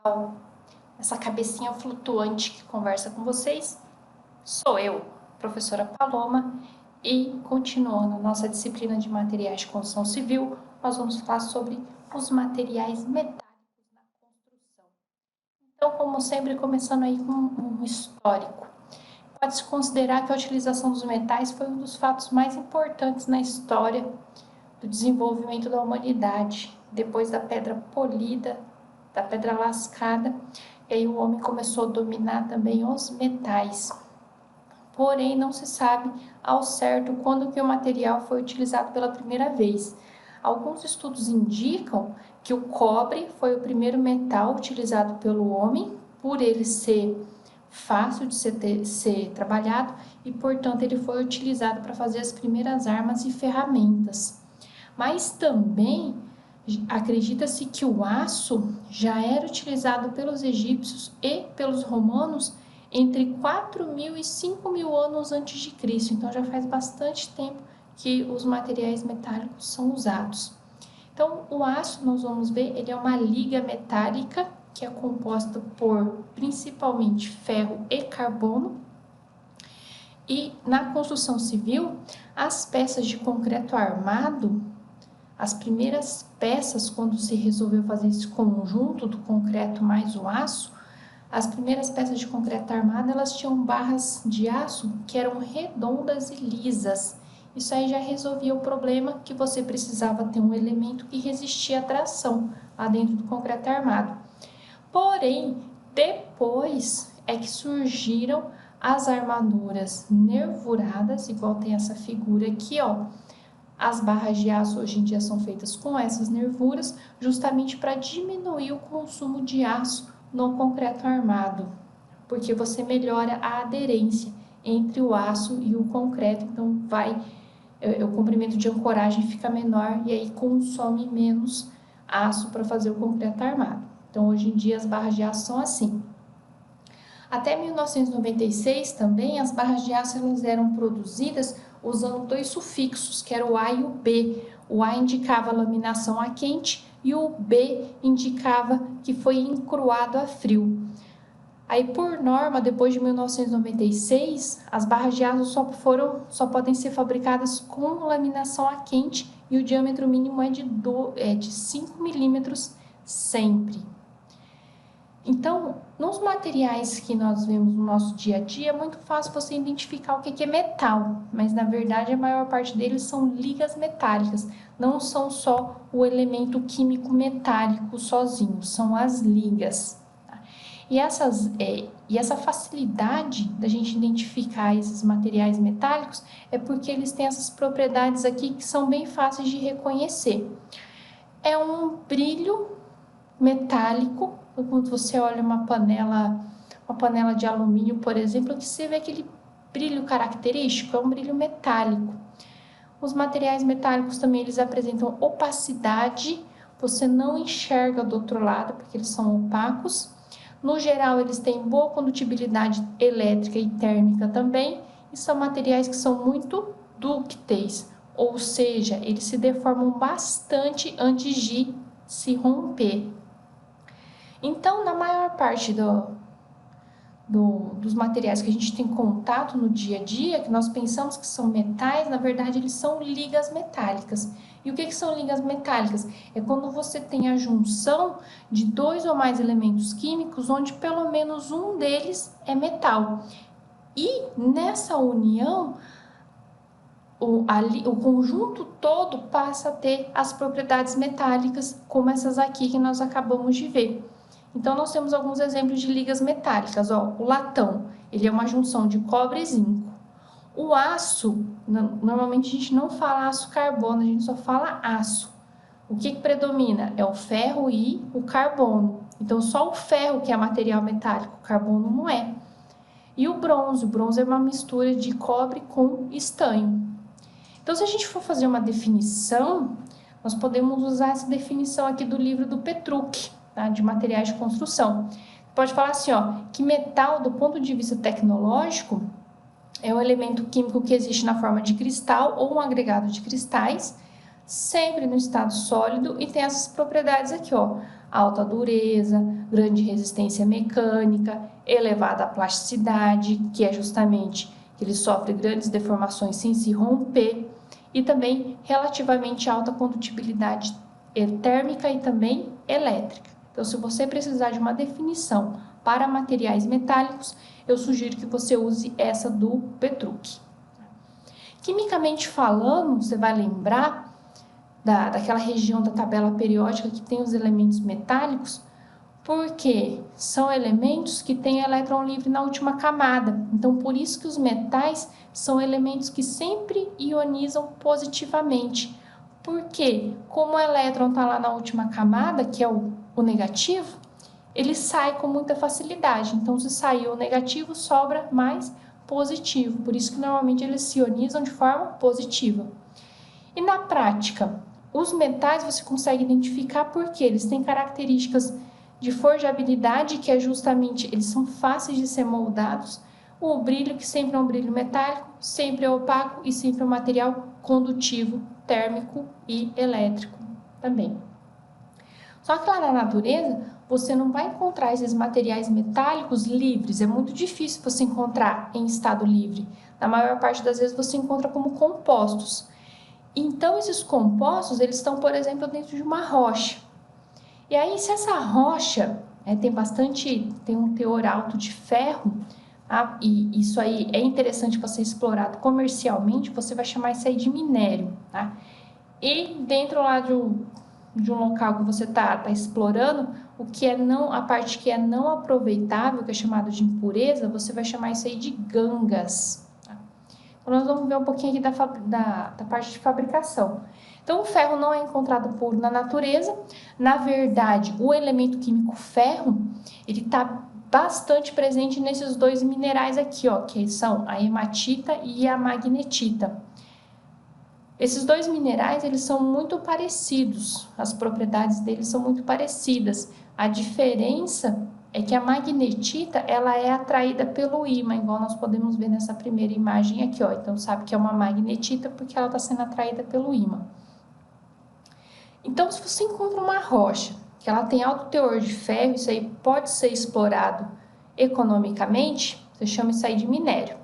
pessoal, essa cabecinha flutuante que conversa com vocês sou eu, professora Paloma, e continuando nossa disciplina de materiais de construção civil, nós vamos falar sobre os materiais metálicos na construção. Então, como sempre, começando aí com um histórico. Pode-se considerar que a utilização dos metais foi um dos fatos mais importantes na história do desenvolvimento da humanidade, depois da pedra polida, da pedra lascada, e aí o homem começou a dominar também os metais. Porém, não se sabe ao certo quando que o material foi utilizado pela primeira vez. Alguns estudos indicam que o cobre foi o primeiro metal utilizado pelo homem, por ele ser fácil de ser trabalhado e, portanto, ele foi utilizado para fazer as primeiras armas e ferramentas. Mas também acredita-se que o aço já era utilizado pelos egípcios e pelos romanos entre 4.000 e 5.000 anos antes de Cristo. Então já faz bastante tempo que os materiais metálicos são usados. Então o aço, nós vamos ver, ele é uma liga metálica que é composta por principalmente ferro e carbono. E na construção civil, as peças de concreto armado, as primeiras peças, quando se resolveu fazer esse conjunto do concreto mais o aço, as primeiras peças de concreto armado, elas tinham barras de aço que eram redondas e lisas. Isso aí já resolvia o problema que você precisava ter um elemento que resistia à tração lá dentro do concreto armado. Porém, depois é que surgiram as armaduras nervuradas, igual tem essa figura aqui, ó. As barras de aço hoje em dia são feitas com essas nervuras, justamente para diminuir o consumo de aço no concreto armado, porque você melhora a aderência entre o aço e o concreto, então o comprimento de ancoragem fica menor e aí consome menos aço para fazer o concreto armado. Então, hoje em dia, as barras de aço são assim. Até 1996 também, as barras de aço elas eram produzidas usando dois sufixos, que era o A e o B. O A indicava a laminação a quente e o B indicava que foi encruado a frio. Aí, por norma, depois de 1996, as barras de aço só podem ser fabricadas com laminação a quente e o diâmetro mínimo é de 5 milímetros sempre. Então, nos materiais que nós vemos no nosso dia a dia, é muito fácil você identificar o que é metal, mas na verdade a maior parte deles são ligas metálicas, não são só o elemento químico metálico sozinho, são as ligas. E essa facilidade da gente identificar esses materiais metálicos é porque eles têm essas propriedades aqui que são bem fáceis de reconhecer. É um brilho metálico, quando você olha uma panela de alumínio, por exemplo, que você vê aquele brilho característico, é um brilho metálico. Os materiais metálicos também eles apresentam opacidade, você não enxerga do outro lado, porque eles são opacos. No geral, eles têm boa condutibilidade elétrica e térmica também, e são materiais que são muito dúcteis, ou seja, eles se deformam bastante antes de se romper. Então, na maior parte dos materiais que a gente tem contato no dia a dia, que nós pensamos que são metais, na verdade eles são ligas metálicas. E o que são ligas metálicas? É quando você tem a junção de dois ou mais elementos químicos, onde pelo menos um deles é metal. E nessa união, o conjunto todo passa a ter as propriedades metálicas, como essas aqui que nós acabamos de ver. Então, nós temos alguns exemplos de ligas metálicas. Ó, o latão, ele é uma junção de cobre e zinco. O aço, normalmente a gente não fala aço carbono, a gente só fala aço. O que predomina? É o ferro e o carbono. Então, só o ferro que é material metálico, o carbono não é. E o bronze é uma mistura de cobre com estanho. Então, se a gente for fazer uma definição, nós podemos usar essa definição aqui do livro do Petrucci, tá? De materiais de construção. Pode falar assim, ó, que metal, do ponto de vista tecnológico, é um elemento químico que existe na forma de cristal ou um agregado de cristais, sempre no estado sólido e tem essas propriedades aqui, ó, alta dureza, grande resistência mecânica, elevada plasticidade, que é justamente que ele sofre grandes deformações sem se romper, e também relativamente alta condutibilidade térmica e também elétrica. Então, se você precisar de uma definição para materiais metálicos, eu sugiro que você use essa do Petrucci. Quimicamente falando, você vai lembrar daquela região da tabela periódica que tem os elementos metálicos, porque são elementos que têm elétron livre na última camada. Então, por isso que os metais são elementos que sempre ionizam positivamente. Porque, como o elétron está lá na última camada, que é o negativo, ele sai com muita facilidade. Então, se saiu o negativo, sobra mais positivo. Por isso que normalmente eles se ionizam de forma positiva. E na prática, os metais você consegue identificar porque eles têm características de forjabilidade, que é justamente, eles são fáceis de ser moldados, o brilho, que sempre é um brilho metálico, sempre é opaco e sempre é um material condutivo, térmico e elétrico também. Só que lá na natureza, você não vai encontrar esses materiais metálicos livres, é muito difícil você encontrar em estado livre. Na maior parte das vezes você encontra como compostos. Então, esses compostos, eles estão, por exemplo, dentro de uma rocha. E aí, se essa rocha tem um teor alto de ferro, tá? E isso aí é interessante para ser explorado comercialmente, você vai chamar isso aí de minério, tá? E dentro lá de um local que você tá explorando, a parte que é não aproveitável, que é chamado de impureza, você vai chamar isso aí de gangas. Tá? Então, nós vamos ver um pouquinho aqui da parte de fabricação. Então, o ferro não é encontrado puro na natureza. Na verdade, o elemento químico ferro, ele está bastante presente nesses dois minerais aqui, ó, que são a hematita e a magnetita. Esses dois minerais, eles são muito parecidos, as propriedades deles são muito parecidas. A diferença é que a magnetita, ela é atraída pelo ímã, igual nós podemos ver nessa primeira imagem aqui, ó. Então, sabe que é uma magnetita porque ela está sendo atraída pelo ímã. Então, se você encontra uma rocha que ela tem alto teor de ferro, isso aí pode ser explorado economicamente, você chama isso aí de minério.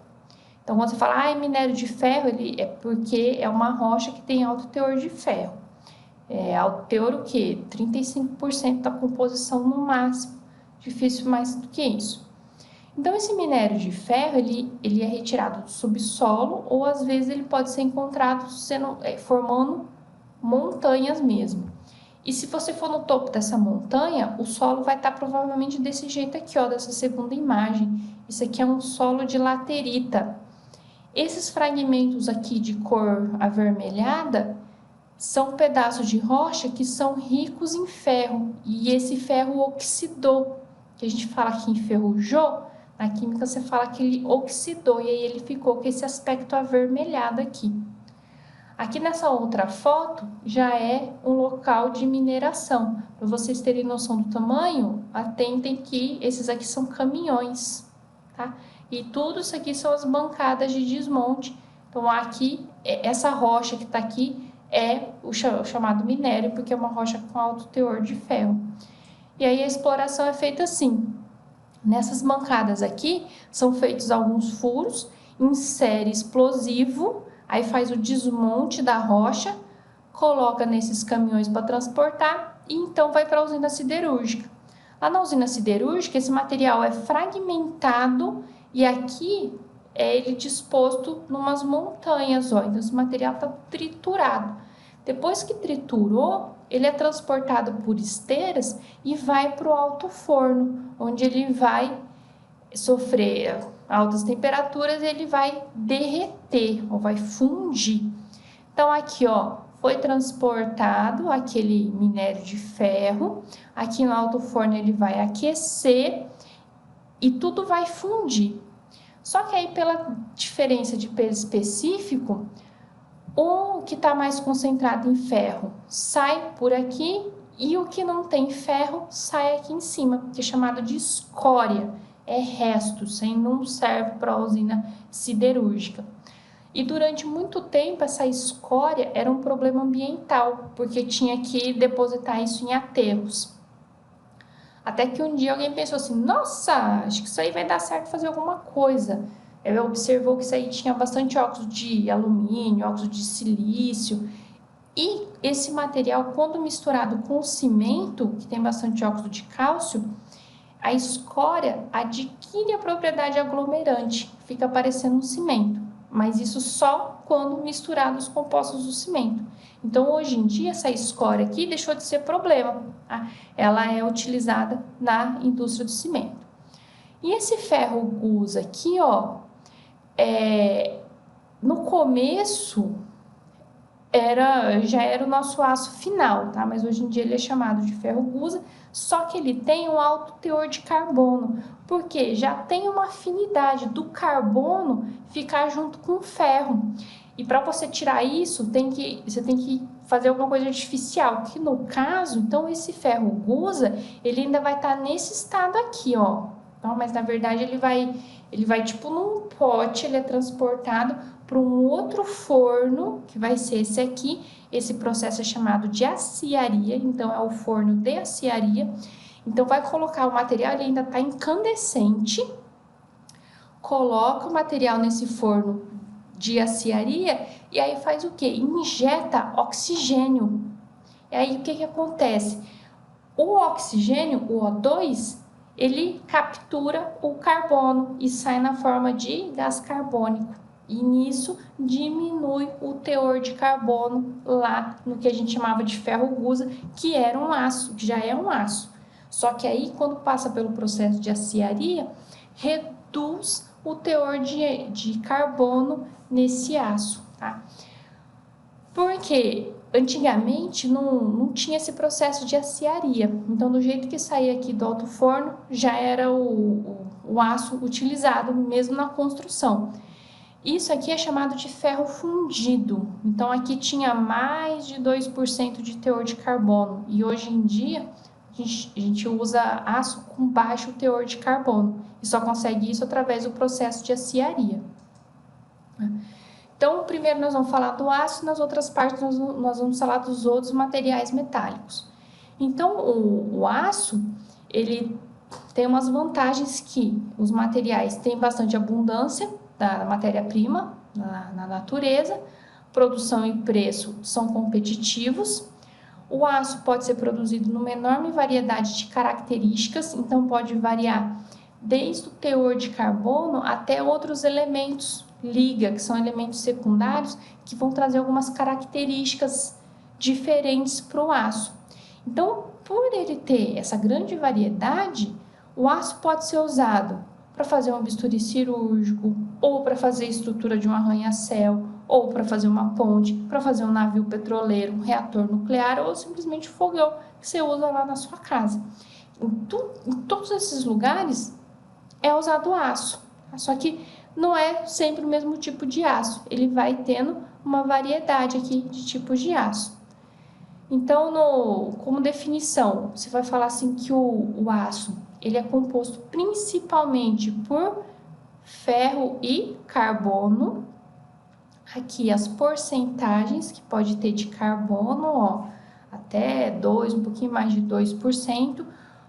Então, quando você fala, minério de ferro, ele é porque é uma rocha que tem alto teor de ferro. Alto teor o quê? 35% da composição no máximo. Difícil mais do que isso. Então, esse minério de ferro, ele é retirado do subsolo ou, às vezes, ele pode ser encontrado formando montanhas mesmo. E se você for no topo dessa montanha, o solo vai estar provavelmente desse jeito aqui, ó, dessa segunda imagem. Isso aqui é um solo de laterita. Esses fragmentos aqui de cor avermelhada são pedaços de rocha que são ricos em ferro. E esse ferro oxidou, que a gente fala que enferrujou, na química você fala que ele oxidou e aí ele ficou com esse aspecto avermelhado aqui. Aqui nessa outra foto já é um local de mineração. Para vocês terem noção do tamanho, atentem que esses aqui são caminhões, tá? E tudo isso aqui são as bancadas de desmonte. Então aqui, essa rocha que está aqui é o chamado minério, porque é uma rocha com alto teor de ferro. E aí a exploração é feita assim. Nessas bancadas aqui, são feitos alguns furos, insere explosivo, aí faz o desmonte da rocha, coloca nesses caminhões para transportar e então vai para a usina siderúrgica. Lá na usina siderúrgica, esse material é fragmentado e aqui é ele disposto em umas montanhas, ó. Então esse material está triturado. Depois que triturou, ele é transportado por esteiras e vai para o alto forno, onde ele vai sofrer altas temperaturas e ele vai derreter ou vai fundir. Então aqui, ó, foi transportado aquele minério de ferro, aqui no alto forno ele vai aquecer e tudo vai fundir. Só que aí pela diferença de peso específico, o que está mais concentrado em ferro sai por aqui e o que não tem ferro sai aqui em cima, que é chamado de escória. É resto, não serve para a usina siderúrgica. E durante muito tempo essa escória era um problema ambiental, porque tinha que depositar isso em aterros. Até que um dia alguém pensou assim, nossa, acho que isso aí vai dar certo fazer alguma coisa. Ele observou que isso aí tinha bastante óxido de alumínio, óxido de silício. E esse material, quando misturado com o cimento, que tem bastante óxido de cálcio, a escória adquire a propriedade aglomerante, fica parecendo um cimento. Mas isso só quando misturado os compostos do cimento. Então, hoje em dia, essa escória aqui deixou de ser problema. Tá? Ela é utilizada na indústria do cimento. E esse ferro gus aqui, ó, no começo já era o nosso aço final, tá? Mas hoje em dia ele é chamado de ferro gusa, só que ele tem um alto teor de carbono, porque já tem uma afinidade do carbono ficar junto com o ferro. E para você tirar isso, você tem que fazer alguma coisa artificial, que no caso, então esse ferro gusa, ele ainda vai estar nesse estado aqui, ó. Então, mas na verdade ele vai tipo num pote, ele é transportado para um outro forno, que vai ser esse aqui. Esse processo é chamado de aciaria, então é o forno de aciaria. Então vai colocar o material, ele ainda está incandescente, coloca o material nesse forno de aciaria e aí faz o que? Injeta oxigênio. E aí o que acontece? O oxigênio, o O2, ele captura o carbono e sai na forma de gás carbônico. E nisso diminui o teor de carbono lá no que a gente chamava de ferro gusa, que era um aço, que já é um aço. Só que aí, quando passa pelo processo de aciaria, reduz o teor de carbono nesse aço, tá? Porque antigamente não tinha esse processo de aciaria. Então, do jeito que saía aqui do alto forno, já era o aço utilizado mesmo na construção. Isso aqui é chamado de ferro fundido. Então, aqui tinha mais de 2% de teor de carbono. E hoje em dia, a gente usa aço com baixo teor de carbono. E só consegue isso através do processo de aciaria. Então, primeiro nós vamos falar do aço, nas outras partes nós vamos falar dos outros materiais metálicos. Então, o aço, ele tem umas vantagens que os materiais têm bastante abundância da matéria-prima na natureza, produção e preço são competitivos. O aço pode ser produzido numa enorme variedade de características, então pode variar desde o teor de carbono até outros elementos liga, que são elementos secundários, que vão trazer algumas características diferentes para o aço. Então, por ele ter essa grande variedade, o aço pode ser usado para fazer um bisturi cirúrgico, ou para fazer a estrutura de um arranha-céu, ou para fazer uma ponte, para fazer um navio petroleiro, um reator nuclear, ou simplesmente um fogão que você usa lá na sua casa. Em todos esses lugares é usado aço, só que não é sempre o mesmo tipo de aço, ele vai tendo uma variedade aqui de tipos de aço. Então, como definição, você vai falar assim que o aço ele é composto principalmente por ferro e carbono. Aqui as porcentagens que pode ter de carbono, ó, até 2, um pouquinho mais de 2%.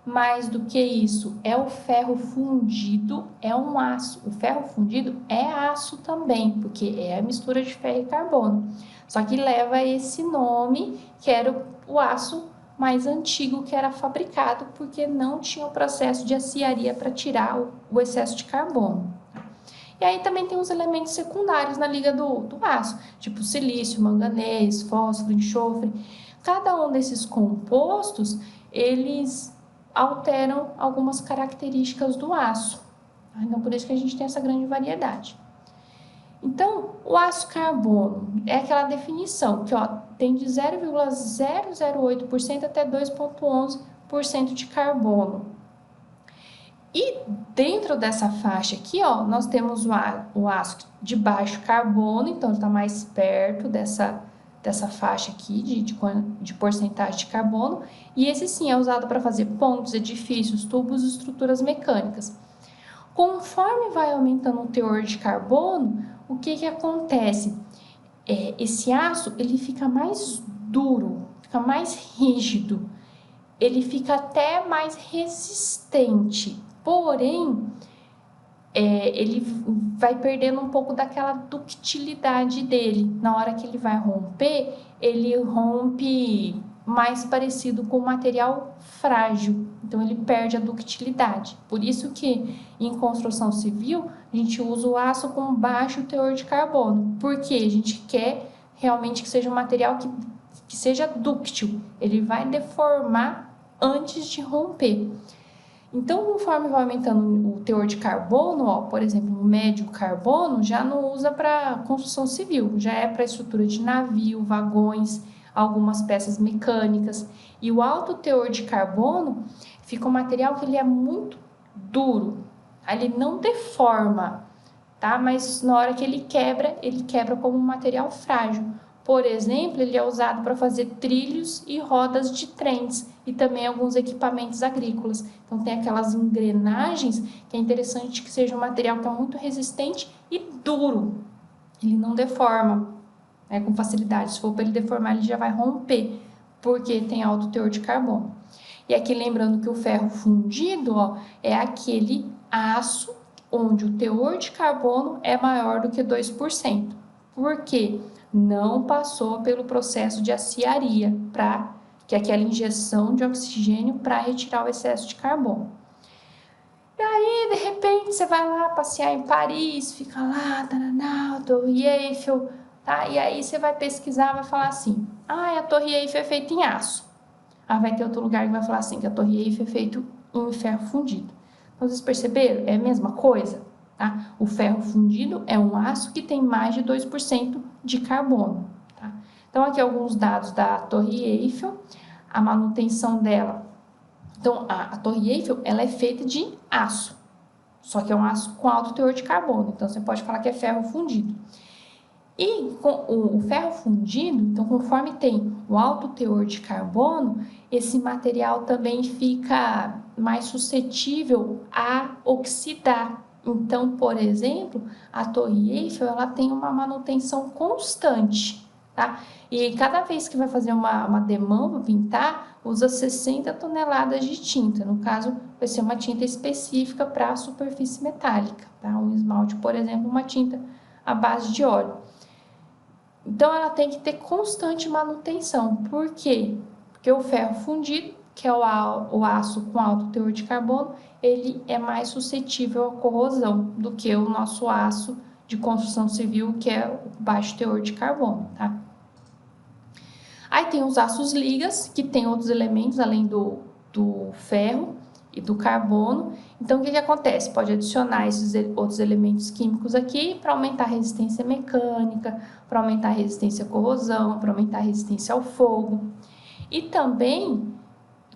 Mais do que isso, é o ferro fundido, é um aço. O ferro fundido é aço também, porque é a mistura de ferro e carbono. Só que leva esse nome, que era o aço mais antigo que era fabricado, porque não tinha o processo de aciaria para tirar o excesso de carbono. E aí também tem os elementos secundários na liga do aço, tipo silício, manganês, fósforo, enxofre. Cada um desses compostos, eles alteram algumas características do aço. Então, por isso que a gente tem essa grande variedade. Então, o aço carbono é aquela definição que ó, tem de 0,008% até 2,11% de carbono. E dentro dessa faixa aqui, ó, nós temos o aço de baixo carbono, então está mais perto dessa faixa aqui de porcentagem de carbono, e esse sim é usado para fazer pontes, edifícios, tubos e estruturas mecânicas. Conforme vai aumentando o teor de carbono, o que que acontece? Esse aço, ele fica mais duro, fica mais rígido, ele fica até mais resistente, porém, ele vai perdendo um pouco daquela ductilidade dele. Na hora que ele vai romper, ele rompe mais parecido com material frágil, então ele perde a ductilidade. Por isso que em construção civil a gente usa o aço com baixo teor de carbono, porque a gente quer realmente que seja um material que seja dúctil, ele vai deformar antes de romper. Então, conforme vai aumentando o teor de carbono, ó, por exemplo, o médio carbono já não usa para construção civil, já é para estrutura de navio, vagões, algumas peças mecânicas. E o alto teor de carbono fica um material que ele é muito duro, ele não deforma, tá? Mas na hora que ele quebra como um material frágil. Por exemplo, ele é usado para fazer trilhos e rodas de trens e também alguns equipamentos agrícolas. Então, tem aquelas engrenagens que é interessante que seja um material que é muito resistente e duro. Ele não deforma, né, com facilidade. Se for para ele deformar, ele já vai romper, porque tem alto teor de carbono. E aqui lembrando que o ferro fundido, ó, é aquele aço onde o teor de carbono é maior do que 2%. Por quê? Não passou pelo processo de aciaria, que é aquela injeção de oxigênio para retirar o excesso de carbono. E aí, de repente, você vai lá passear em Paris, fica lá, taraná, Torre Eiffel, tá? E aí você vai pesquisar, vai falar assim, a Torre Eiffel é feita em aço. Vai ter outro lugar que vai falar assim, que a Torre Eiffel é feita em ferro fundido. Então, vocês perceberam? É a mesma coisa? Tá? O ferro fundido é um aço que tem mais de 2% de carbono. Tá? Então, aqui alguns dados da Torre Eiffel, a manutenção dela. Então, a Torre Eiffel ela é feita de aço, só que é um aço com alto teor de carbono. Então, você pode falar que é ferro fundido. E com o ferro fundido, então, conforme tem o alto teor de carbono, esse material também fica mais suscetível a oxidar. Então, por exemplo, a Torre Eiffel ela tem uma manutenção constante, tá? E cada vez que vai fazer uma demão para pintar, usa 60 toneladas de tinta. No caso, vai ser uma tinta específica para a superfície metálica, tá? Um esmalte, por exemplo, uma tinta à base de óleo. Então, ela tem que ter constante manutenção. Por quê? Porque o ferro fundido, que é o aço com alto teor de carbono, ele é mais suscetível à corrosão do que o nosso aço de construção civil, que é o baixo teor de carbono, tá? Aí tem os aços ligas, que tem outros elementos além do ferro e do carbono. Então, o que acontece? Pode adicionar esses outros elementos químicos aqui para aumentar a resistência mecânica, para aumentar a resistência à corrosão, para aumentar a resistência ao fogo. E também,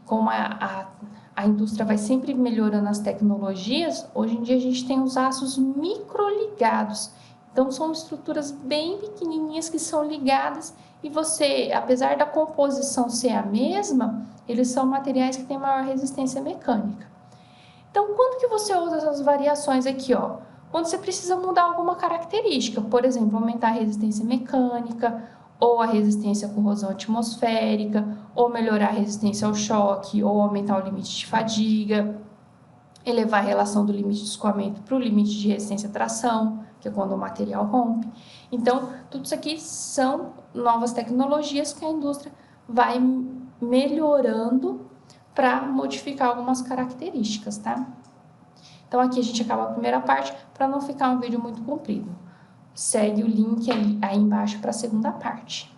como a indústria vai sempre melhorando as tecnologias, hoje em dia a gente tem os aços microligados. Então, são estruturas bem pequenininhas que são ligadas e você, apesar da composição ser a mesma, eles são materiais que têm maior resistência mecânica. Então, quando que você usa essas variações aqui, ó? Quando você precisa mudar alguma característica, por exemplo, aumentar a resistência mecânica, ou a resistência à corrosão atmosférica, ou melhorar a resistência ao choque, ou aumentar o limite de fadiga, elevar a relação do limite de escoamento para o limite de resistência à tração, que é quando o material rompe. Então, tudo isso aqui são novas tecnologias que a indústria vai melhorando para modificar algumas características, tá? Então, aqui a gente acaba a primeira parte para não ficar um vídeo muito comprido. Segue o link aí embaixo para a segunda parte.